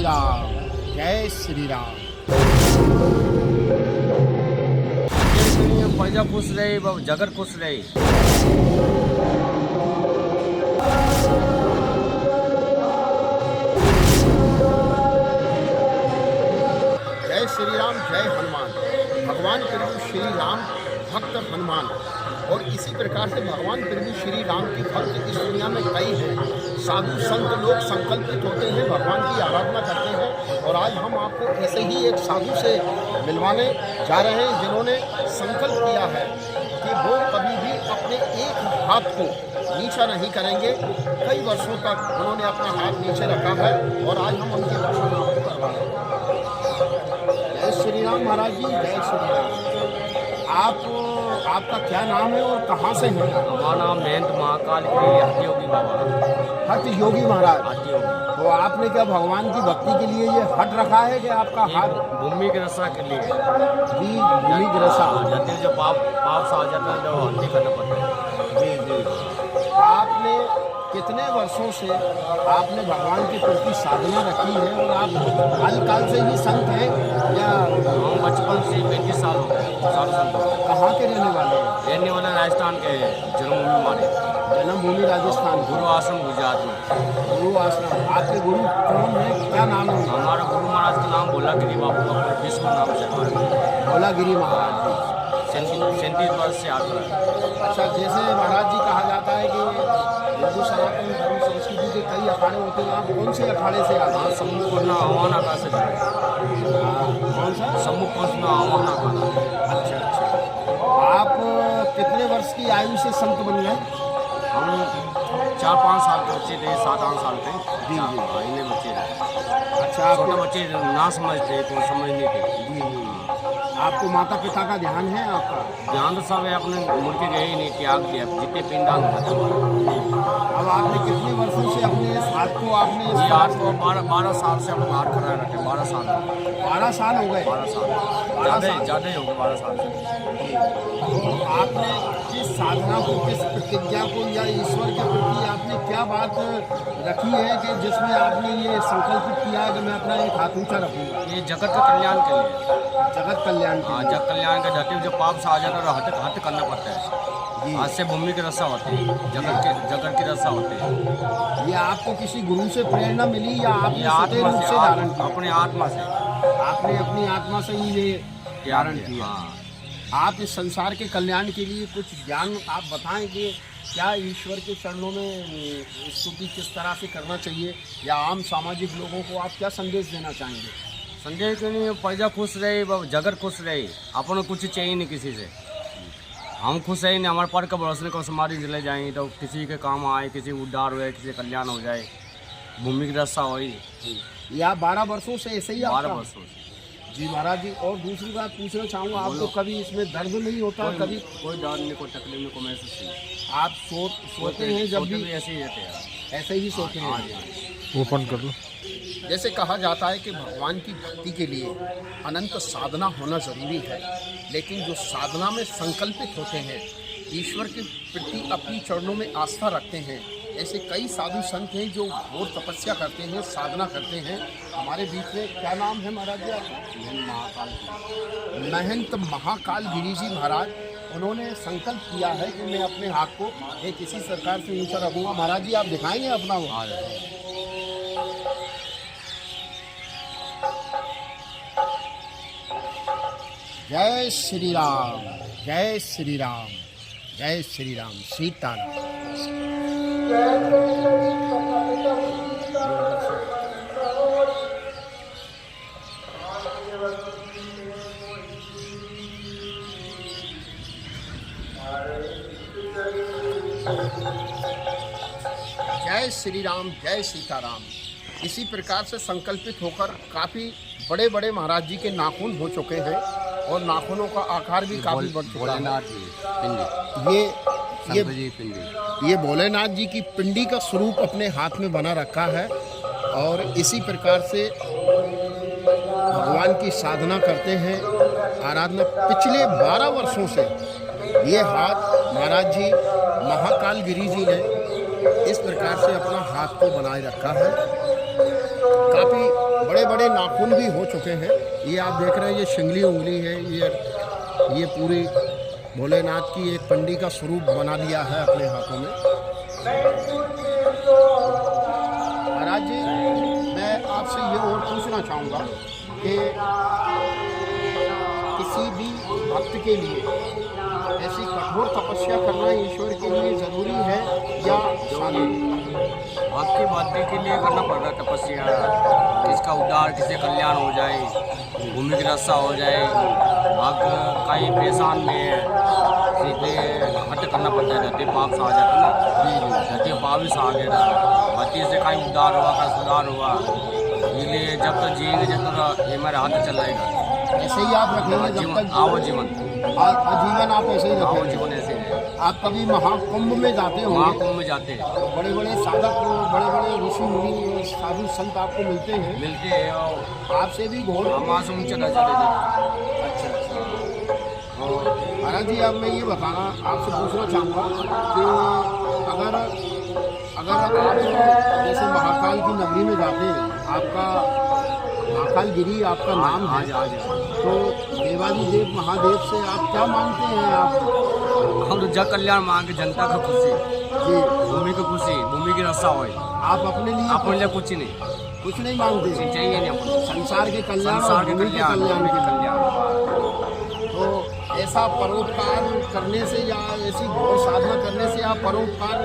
राम, जय श्री राम। प्रजा खुश रही, जगत खुश रही। जय श्री राम, जय हनुमान। भगवान प्रभु श्री राम भक्त हनुमान। और इसी प्रकार से भगवान प्रभु श्री राम के भक्त इस दुनिया में कई हैं। साधु संत लोग संकल्पित होते हैं, भगवान की आराधना करते हैं। और आज हम आपको ऐसे ही एक साधु से मिलवाने जा रहे हैं जिन्होंने संकल्प किया है कि वो कभी भी अपने एक हाथ को नीचा नहीं करेंगे। कई वर्षों तक उन्होंने अपना हाथ नीचे रखा है और आज हम उनके दर्शन आपको करवा रहे हैं। जय श्री राम महाराज जी, जय श्री राम। आपका क्या नाम है और कहाँ से है? हमारा नाम महंत महाकाल गिरी हठ योगी बाबा। हठ योगी महाराज। हठ योगी। तो आपने क्या भगवान की भक्ति के लिए ये हट रखा है कि आपका हाथ? भूमि की रक्षा के लिए जी, भूमि की रक्षा। जाते जो पाप से आ जाता है जो हल्दी करना पड़ता है। जी जी। आपने कितने वर्षों से आपने भगवान के प्रति साधना रखी है और आप बाल्यकाल से ही संत हैं या? हम बचपन से 35 साल हो गए, साल संत हो गए। कहाँ के रहने वाले हैं? रहने वाले राजस्थान के जन्मभूमि हमारे। जन्मभूमि राजस्थान। गुरु आश्रम गुजरात में। गुरु आश्रम। आपके गुरु कौन है, क्या नाम है? हमारा गुरु महाराज का नाम भोलागिरी बाबू का विश्व नाम से हमारा। भोलागिरी महाराज जी 37 वर्ष से आता है। अच्छा, जैसे महाराज जी कहा जाता है कि हिंदू सनातन धर्म संस्कृति के कई अखाड़े होते हैं, आप कौन से अखाड़े से आते हैं? सम्मुख करना आह्वान आका से कौन सा? सम्मुख करना आह्वान आका। अच्छा अच्छा। आप कितने वर्ष की आयु से संत बन गए? हम 4-5 साल के बच्चे थे, 7-8 साल के। जी जी। इन्हें बच्चे थे। अच्छा, छोटे बच्चे ना समझते तो समझने के। जी जी। आपको माता पिता का ध्यान है? आपका ध्यान तो सब है, अपने मुड़ के गए ही नहीं, त्याग दिया जितने पिंडदान होता था। अब आपने कितने वर्षों से अपने इस हाथ को आपने इस ये हाथ को 12 साल से अपना हाथ कराए रखे। 12 साल 12 साल हो गए? 12 साल ज़्यादा ही हो गए 12 साल से। तो आपने किस साधना को, किस प्रतिज्ञा को या ईश्वर के प्रति आपने क्या बात रखी है कि जिसमें आपने ये संकल्पित किया है कि मैं अपना एक हाथ ऊंचा रखूँगा? ये जगत का कल्याण के लिए। जगत कल्याण के हाँ, लिए। जगत कल्याण का जाते जो पाप से आ जाता है हट करना पड़ता है। हाथ से भूमि की रक्षा होती है, जगत की रक्षा होती है। ये आपको किसी गुरु से प्रेरणा मिली या आपने ये आत्मा रूप से से धारण किया? अपने आत्मा से। आपने अपनी आत्मा से ही ये धारण किया। हाँ। आप इस संसार के कल्याण के लिए कुछ ज्ञान आप बताएं कि क्या ईश्वर के चरणों में स्तुति किस तरह से करना चाहिए, या आम सामाजिक लोगों को आप क्या संदेश देना चाहेंगे? संजय के लिए प्रजा खुश रही, जगत खुश रही। अपन कुछ चाहिए नहीं किसी से। हम खुश है नहीं, हमारे पर का भरोसे को समाधि चले जाएंगे तो किसी के काम आए, किसी उद्धार हो जाए, किसी कल्याण हो जाए, भूमि की रक्षा हो। या 12 वर्षों से ऐसे ही? 12 वर्षों से। जी महाराज जी। और दूसरी बात पूछना चाहूँगा, आपको कभी इसमें दर्द नहीं होता? कभी कोई दर्द नहीं, कोई तकलीफ नहीं, कोई महसूस नहीं। आप सोते हैं जब भी ऐसे ही रहते हैं? ऐसे ही सोते हैं? ओपन कर लो। जैसे कहा जाता है कि भगवान की भक्ति के लिए अनंत साधना होना ज़रूरी है, लेकिन जो साधना में संकल्पित होते हैं, ईश्वर के प्रति अपनी चरणों में आस्था रखते हैं, ऐसे कई साधु संत हैं जो घोर तपस्या करते हैं, साधना करते हैं। हमारे बीच में क्या नाम है महाराज जी आपका? महंत महाकाल गिरी जी महाराज। उन्होंने संकल्प किया है कि मैं अपने हाथ को एक इसी सरकार से ऊंचा रखूँगा। महाराज जी आप दिखाएंगे अपना वो? जय श्री राम, जय श्री राम, जय श्री राम। सीताराम। जय श्री राम, जय सीताराम। इसी प्रकार से संकल्पित होकर काफ़ी बड़े बड़े महाराज जी के नाखून हो चुके हैं और नाखूनों का आकार भी काफ़ी बढ़ चुका है। ये भोलेनाथ जी की पिंडी का स्वरूप अपने हाथ में बना रखा है और इसी प्रकार से भगवान की साधना करते हैं, आराधना। पिछले 12 वर्षों से ये हाथ महाराज जी महाकाल गिरी जी ने इस प्रकार से अपना हाथ को बनाए रखा है। काफ़ी बड़े बड़े नाखून भी हो चुके हैं। ये आप देख रहे हैं, ये शिंगली उंगली है, ये पूरी भोलेनाथ की एक पंडी का स्वरूप बना लिया है अपने हाथों में। महाराज जी, मैं आपसे ये और पूछना चाहूँगा कि किसी भी भक्त के लिए ऐसी कठोर तपस्या करना ईश्वर के लिए ज़रूरी है या साधारण? आपकी बातें के लिए करना पड़ रहा है तपस्या, किसका उद्धार, किसी कल्याण हो जाए, भूमि की रक्षा हो जाए, भाग कहीं परेशान में है, सीधे हट करना पड़ता है, धरती पाप से आ जाता है ना, धरती पाप से आ गया, धरती से कहीं उद्धार हुआ, का सुधार हुआ, इसलिए जब तक जिएंगे जब तक ये मेरा हाथ चल रहेगा। ऐसे ही आप रखेंगे जब तक आओ जीवन, आजीवन आप ऐसे ही आओ रखेंगे? जीवन ऐसे है। आप कभी महाकुंभ में जाते हो? महाकुंभ में जाते हैं, बड़े बड़े साधक, बड़े बड़े ऋषि मुनि, साधु संत आपको मिलते हैं और आपसे भी घोर? हमारे से ऊंचा दर्जा देते हैं। अच्छा। और महाराज जी, अब मैं ये बताना आपसे पूछना चाहूँगा कि अगर आप जैसे महाकाल की नगरी में जाते हैं, आपका महाकाल गिरी आपका नाम है, तो देवादिदेव महादेव से आप क्या मांगते हैं? आप हम तो जग कल्याण मांगे, जनता का खुशी, जी, भूमि की खुशी, भूमि की रक्षा हो। आप अपने लिए कुछ नहीं, कुछ नहीं मांगते? चाहिए नहीं हमको, संसार के कल्याण, संसार के भूमि के कल्याण, कल्याण भूमि के के कल्याण। कल्याण। तो ऐसा परोपकार करने से या ऐसी घोर साधना करने से आप परोपकार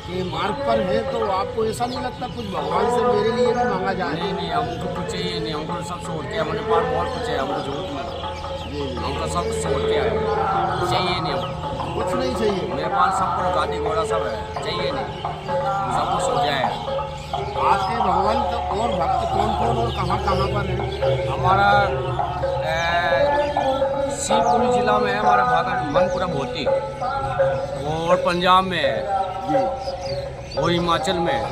के मार्ग पर है, तो आपको ऐसा नहीं लगता कुछ भगवान से मेरे लिए भी मांगा जाए? नहीं, हमको कुछ चाहिए नहीं, हमको सब छोड़ के, हमारे पास बहुत कुछ है, हमको जरूरत नहीं, हमको सब छोड़ के आए, चाहिए नहीं हमको, कुछ नहीं चाहिए? मेरे पास सब पर गाड़ी घोड़ा सब है, चाहिए नहीं, सब कुछ हो जाए। आपके भगवान का और भक्त कौन कौन और कहाँ कहाँ पर है? हमारा शिवपुरी जिला में है, हमारा भागल मनपुरा भोती, और पंजाब में है, और हिमाचल में है,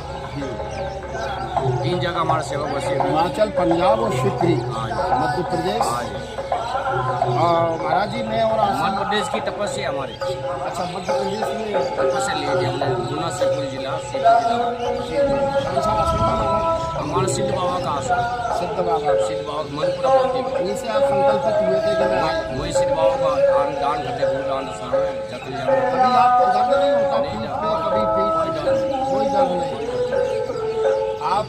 3 जगह हमारा सेवा बसी है। हिमाचल, पंजाब और शिवपुरी, मध्य प्रदेश। महाराज जी, मैं और मध्य प्रदेश की तपस्या हमारी। अच्छा, मध्य प्रदेश में तपस्या ली थी हमने, गुना शिवपुरी जिला, शिवपुरी जिला। हमारा सिद्ध बाबा का आश्रम, सिद्ध बाबा, सिद्ध बाबा मनपुरा भोती, वहीं से आप संकल्पित हुए थे कि मैं वही सिद्ध बाबा का दान करते, गुरुदान कभी आपको दर्द नहीं होता? कभी पेट में कोई दर्द नहीं? आप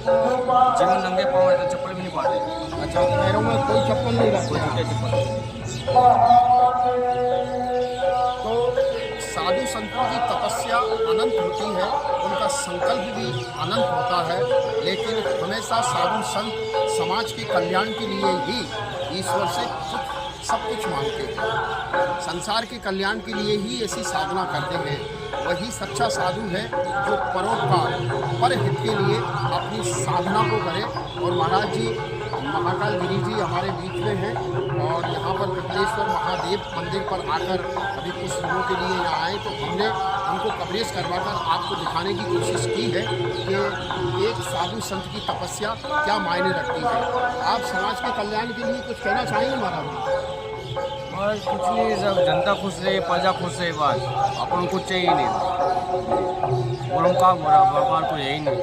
जीवन नंगे पाँव है तो चप्पल भी नहीं पाते। अच्छा, पैरों में कोई चप्पल नहीं रखते? जूते चप्पल। तो साधु संतों की तपस्या अनंत होती है, उनका संकल्प भी अनंत होता है, लेकिन हमेशा साधु संत समाज के कल्याण के लिए ही ईश्वर से सब कुछ मांगते हैं, संसार के कल्याण के लिए ही ऐसी साधना करते हैं। वही सच्चा साधु है जो परोपकार, पर हित के लिए अपनी साधना को करे। और महाराज जी, महाकाल गिरी जी हमारे बीच में हैं, और यहाँ पर कपिलेश्वर महादेव मंदिर पर आकर अभी कुछ दिनों के लिए यहाँ आए, तो हमने उनको कवरेज करवाकर आपको दिखाने की कोशिश की है कि एक साधु संत की तपस्या क्या मायने रखती है। आप समाज के कल्याण के लिए कुछ कहना चाहेंगे महाराज? और कुछ नहीं, सब जनता खुश रहे, प्रजा खुश रहे, बस अपन कुछ चाहिए नहीं, और हम का भगवान को यही नहीं,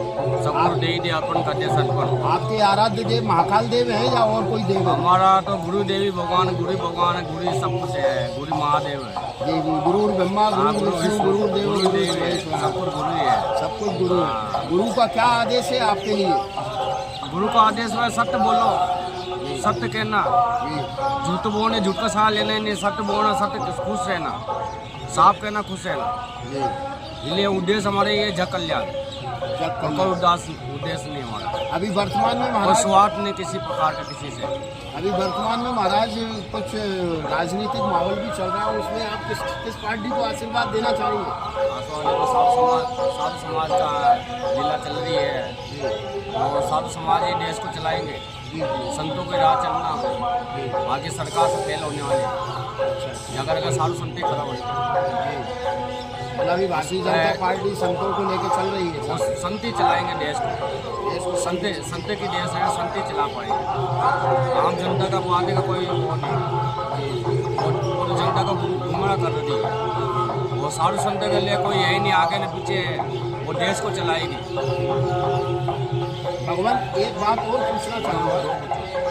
सब कुछ दे ही दे, अपन करते सतपन। आपके आराध्य देव महाकाल देव है या और कोई देव है? हमारा तो गुरु देवी भगवान, गुरु भगवान है, गुरु सब कुछ है, गुरु महादेव है। जी जी, गुरु ब्रह्मा, गुरु विष्णु, गुरु देव, गुरु देव है, सब कुछ गुरु ही है, सब कुछ गुरु है। गुरु का क्या आदेश है आपके लिए? गुरु का आदेश है सत्य बोलो, सत्य कहना, झूठ बोलने, झूठ का सहारा लेना नहीं, सत्य बोलना, सत्य खुश रहना, साफ कहना, खुश रहना। इसलिए उद्देश्य हमारे ये जग कल्याण, कोई उद्देश्य नहीं हमारा। अभी वर्तमान में कोई महाराज, स्वार्थ नहीं किसी प्रकार का किसी से। अभी वर्तमान में महाराज कुछ राजनीतिक माहौल भी चल रहा है, उसमें आप किस पार्टी को आशीर्वाद देना चाहेंगे? साधु समाज का लीला चल रही है, और साधु समाज ही देश को चलाएंगे, संतों के राह चलना, आगे सरकार से फेल होने वाले, अगर साधु संत खड़ा होंगे, मतलब अभी भारतीय जनता पार्टी संतों को लेकर चल रही है, वो संत ही चलाएंगे देश को, संत की देश है, संत ही चला पाएंगे। आम जनता का आगे का कोई वो नहीं, वो जनता को गुमराह कर रही है। वो साधु संत के लिए कोई यही नहीं आगे न पीछे, वो देश को चलाएगी। भगवान, एक बात और पूछना चाहूँगा,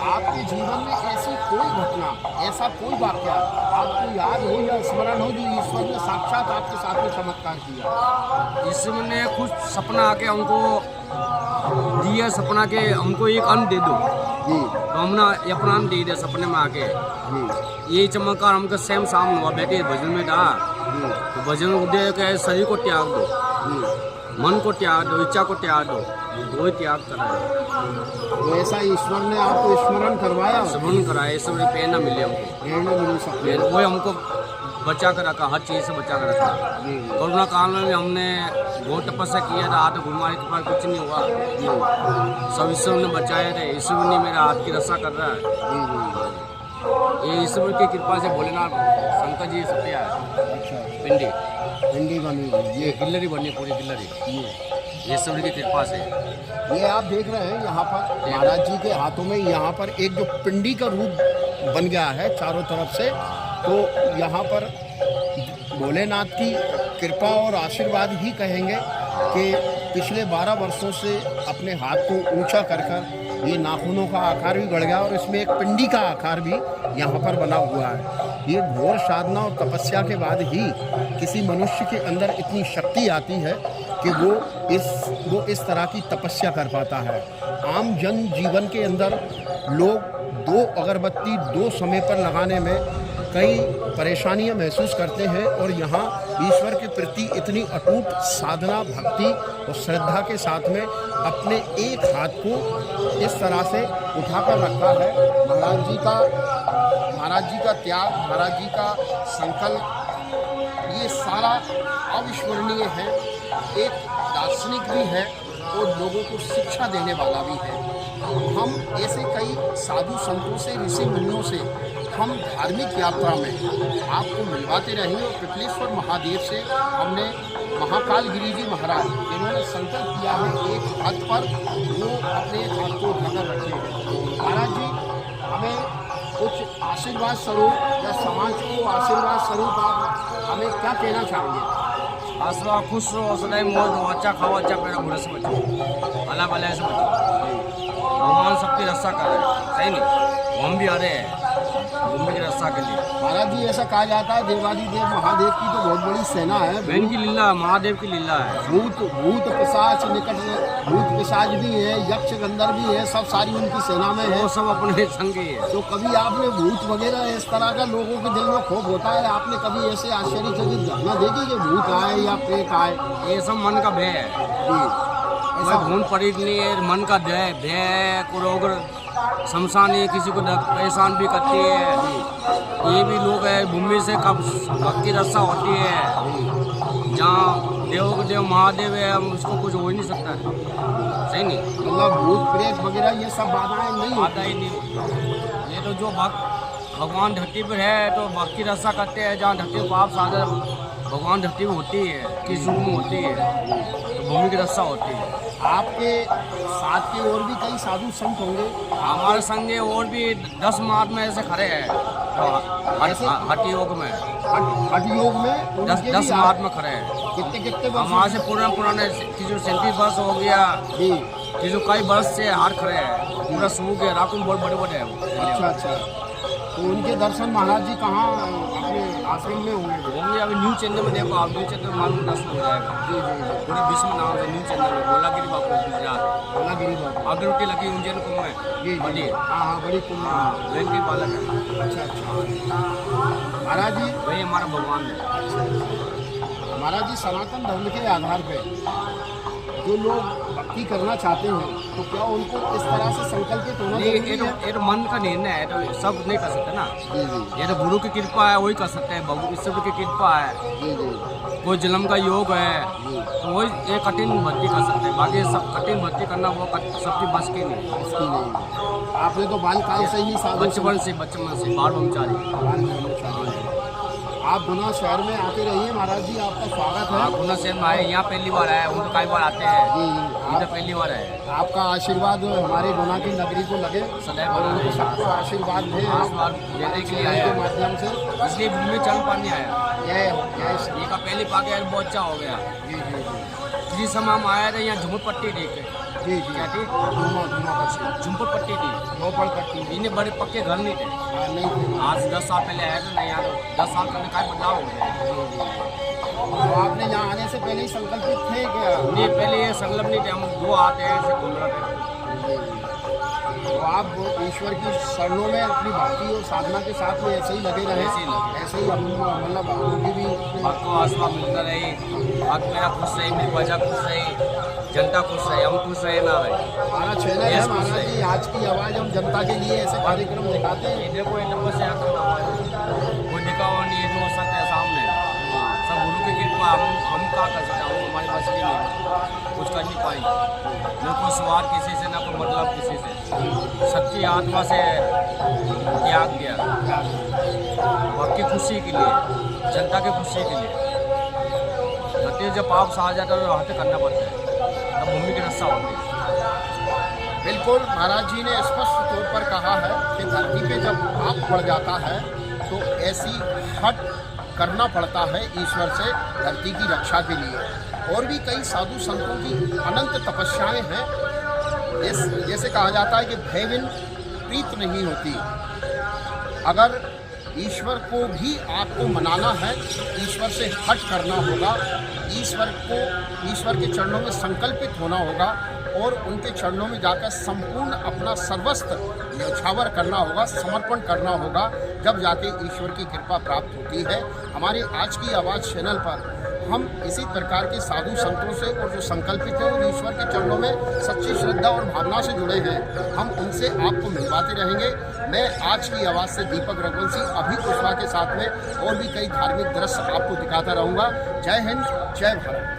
आपके जीवन में ऐसी कोई घटना, ऐसा कोई वाक्य आपको याद हो या स्मरण हो जो ईश्वर ने साक्षात आपके साथ में चमत्कार किया? ईश्वर ने कुछ सपना आके हमको दिया, सपना के हमको एक अन्न दे दो जी तो हमने ये अपना अन्न दे दिया सपने में आके। जी यही चमत्कार हमको सेम सामने हुआ, बेटे भजन में था जी तो भजन को दे के शरीर को त्याग दो, जी। मन को त्याग दो, इच्छा को त्याग दो, वही त्याग कराया, तो ऐसा ईश्वर ने आपको स्मरण करवाया, स्मरण कराया। ईश्वर की प्रेरणा मिली हमको, प्रेरणा मिली सकती। वही हमको बचा कर रखा, हर चीज़ से बचा कर रखा। जी कोरोना काल में हमने बहुत तपस्या किया था, हाथ घुमाने के बाद कुछ नहीं हुआ, जी सब ईश्वर ने बचाए थे। ईश्वर ने मेरा हाथ की रक्षा कर रहा है, जी। ये ईश्वर की कृपा से भोलेनाथ शंकर जी सत्या है। अच्छा, पिंडी भिंडी बनी हुई ये गिल्लरी बनी, पूरी गिल्लरी, ये ईश्वर की कृपा से। ये आप देख रहे हैं यहाँ पर महाराज जी के हाथों में यहाँ पर एक जो पिंडी का रूप बन गया है चारों तरफ से, तो यहाँ पर भोलेनाथ की कृपा और आशीर्वाद ही कहेंगे कि पिछले 12 वर्षों से अपने हाथ को ऊंचा कर कर ये नाखूनों का आकार भी बढ़ गया और इसमें एक पिंडी का आकार भी यहाँ पर बना हुआ है। ये घोर साधना और तपस्या के बाद ही किसी मनुष्य के अंदर इतनी शक्ति आती है कि वो इस तरह की तपस्या कर पाता है। आम जन जीवन के अंदर लोग 2 अगरबत्ती 2 समय पर लगाने में कई परेशानियां महसूस करते हैं और यहाँ ईश्वर के प्रति इतनी अटूट साधना, भक्ति और श्रद्धा के साथ में अपने एक हाथ को इस तरह से उठाकर रखा है। महाराज जी का त्याग, महाराज जी का संकल्प, ये सारा अविस्मरणीय है। एक दार्शनिक भी है और लोगों को शिक्षा देने वाला भी है। हम ऐसे कई साधु संतों से, ऋषि मुनियों से हम धार्मिक यात्रा में आपको मिलवाते रहेंगे। और पिपलेश्वर महादेव से हमने महाकाल गिरी जी महाराज, इन्होंने संकल्प किया है एक हाथ पर वो अपने हाथ को उठाकर रखे हैं। महाराज जी, हमें कुछ आशीर्वाद स्वरूप या समाज को आशीर्वाद स्वरूप आप हमें क्या कहना चाहेंगे? आसरा खुश रहो, सदैव मौज रहो, अच्छा खाओ, अच्छा पहनो, बुरे से बचो, भला भले से बचो। भगवान सबकी रक्षा कर रहे हैं, सही नहीं, हम भी आ रहे हैं घूमने की रक्षा के लिए। महाराज जी, ऐसा कहा जाता है देवादिदेव महादेव की तो बहुत बड़ी सेना है। बहन की लीला, महादेव की लीला है। भूत पिशाच निकट, भूत पिशाच भी है, यक्ष गंधर्व भी है, सब सारी उनकी सेना में है। वो सब अपने संगी है। तो कभी आपने भूत वगैरह इस तरह का लोगों के दिल में खौफ होता है, आपने कभी ऐसे आश्चर्यचकित घटना देखी कि भूत आए या प्रेत आए? ये सब मन का भय है जी, ऐसा भून पड़ी नहीं है, मन का भय है। कुरोग शमशान है, किसी को परेशान भी करती है। ये भी लोग है भूमि से कब भक्ति रक्षा होती है। जहाँ देव महादेव है, हम उसको कुछ हो ही नहीं सकता है, सही नहीं। मतलब भूत प्रेत वगैरह ये सब बाधाएं नहीं बाधा ही नहीं। ये तो जो भगवान धरती पर है तो भक्ति रक्षा करते हैं। जहाँ धरती पाप सागर भगवान धरती में होती है, किस रूप में होती है, तो भूमि की रक्षा होती है। आपके साथ के और भी कई साधु संत होंगे? हमारे संगे और भी 10 महात्मा ऐसे खड़े हैं तो हठ योग में, हठ योग में 10 महात्मा खड़े हैं। कितने हमारे से पुराने किसी 37 वर्ष हो गया, किसी कई वर्ष से हार खड़े हैं, पूरा सूख गया, राकुन बहुत बड़े बड़े हैं। अच्छा, तो उनके दर्शन महाराज जी कहाँ अपने आश्रम में होंगे? अभी न्यू चैनल में देखो आप, न्यू चैनल में मालूम दर्शन हो जाएगा। जी, पूरे विश्व नाम है न्यू चैनल में। गोलागिरी बापू गुजरात, गोलागिरी बापू अगरबत्ती लगी उज्जैन कुंभ में। जी, बड़ी हाँ, बड़ी कुंभ। बहन की बालक है। अच्छा, महाराज जी, वही हमारा भगवान है। महाराज जी, सनातन धर्म के आधार पे जो लोग भक्ति करना चाहते हैं तो क्या उनको इस तरह से संकल्पित होना नहीं, जरूरी है? ये तो मन का निर्णय है, तो सब नहीं कर सकते ना। जी, ये तो गुरु की कृपा है, वही कर सकते हैं। ईश्वर की कृपा है, जी, कोई जन्म का योग है तो वही ये कठिन भक्ति कर सकते हैं। बाकी सब कठिन भक्ति करना वो सबकी बस की नहीं। इसकी नहीं। आपने तो बालकाल से ही साधु बचपन से बाल ब्रह्मचारी। आप गुना शहर में आते रहिए महाराज जी, आपका स्वागत है। गुना शहर में आए, यहाँ पहली बार आए, उनको कई बार आते हैं, जी, ये तो पहली बार है। आपका आशीर्वाद हमारे गुना की नगरी को लगे, सदैव और उनको सबको आशीर्वाद दें देने के लिए आया के माध्यम से। इसलिए भूमि चल पानी आया। ये ये का पहली पाके बहुत अच्छा हो गया। जी, जिस समय हम आए थे यहाँ झुमरपट्टी देखे जी जी क्या थी घूमा पट्टी झुमरपट्टी थी झोपड़ पट्टी इन्हें बड़े पक्के घर नहीं थे। नहीं थे। आज 10 साल पहले आए थे ना यहाँ, 10 साल करने का बदलाव हो गया। तो आपने यहाँ आने से पहले ही संकल्पित थे क्या? नहीं, पहले ये संलग्न नहीं थे, हम दो आते हैं ऐसे घूम रहे थे। तो आप ईश्वर की शरणों में अपनी भक्ति और साधना के साथ में ऐसे ही लगे रहे, ऐसे ही लगे। ऐसे ही हम मतलब उनकी भी भक्त को आसवा मिलता रही, भक्त मेरा खुश रही, मेरी प्रजा खुश रही, जनता खुश रहे, हम खुश रहे ना रहे। हमारा चैनल है Yes, महाराज जी, आज की आवाज़ हम जनता के लिए ऐसे कार्यक्रम दिखाते हैं। देखो ये नंबर से आता ना कोई दिखावा नहीं है, जो सत्य है सामने, सब गुरु की कृपा। हम क्या कर सकते हैं, हमारी बस की नहीं, कुछ कर नहीं पाई। न कोई स्वार्थ किसी से, ना कोई मतलब किसी से, सच्ची आत्मा से त्याग दिया भक्त की खुशी के लिए, जनता की खुशी के लिए। नतीजे जब पाप सा आ जाता है तो हाथ करना पड़ता है, तब भूमि की रक्षा होती है। बिल्कुल, महाराज जी ने स्पष्ट तौर पर कहा है कि धरती पे जब पाप बढ़ जाता है तो ऐसी हट करना पड़ता है ईश्वर से धरती की रक्षा के लिए। और भी कई साधु संतों की अनंत तपस्याएं हैं। जैसे कहा जाता है कि भय बिन प्रीत नहीं होती। अगर ईश्वर को भी आपको मनाना है, ईश्वर से हट करना होगा, ईश्वर के चरणों में संकल्पित होना होगा और उनके चरणों में जाकर संपूर्ण अपना सर्वस्व न्यौछावर करना होगा, समर्पण करना होगा, जब जाके ईश्वर की कृपा प्राप्त होती है। हमारे आज की आवाज़ चैनल पर हम इसी प्रकार के साधु संतों से और जो संकल्पित हैं और ईश्वर के चरणों में सच्ची श्रद्धा और भावना से जुड़े हैं, हम उनसे आपको मिलवाते रहेंगे। मैं आज की आवाज़ से दीपक रघुवंशी अभी कुशवाहा के साथ में और भी कई धार्मिक दृश्य आपको दिखाता रहूँगा। जय हिंद, जय भारत।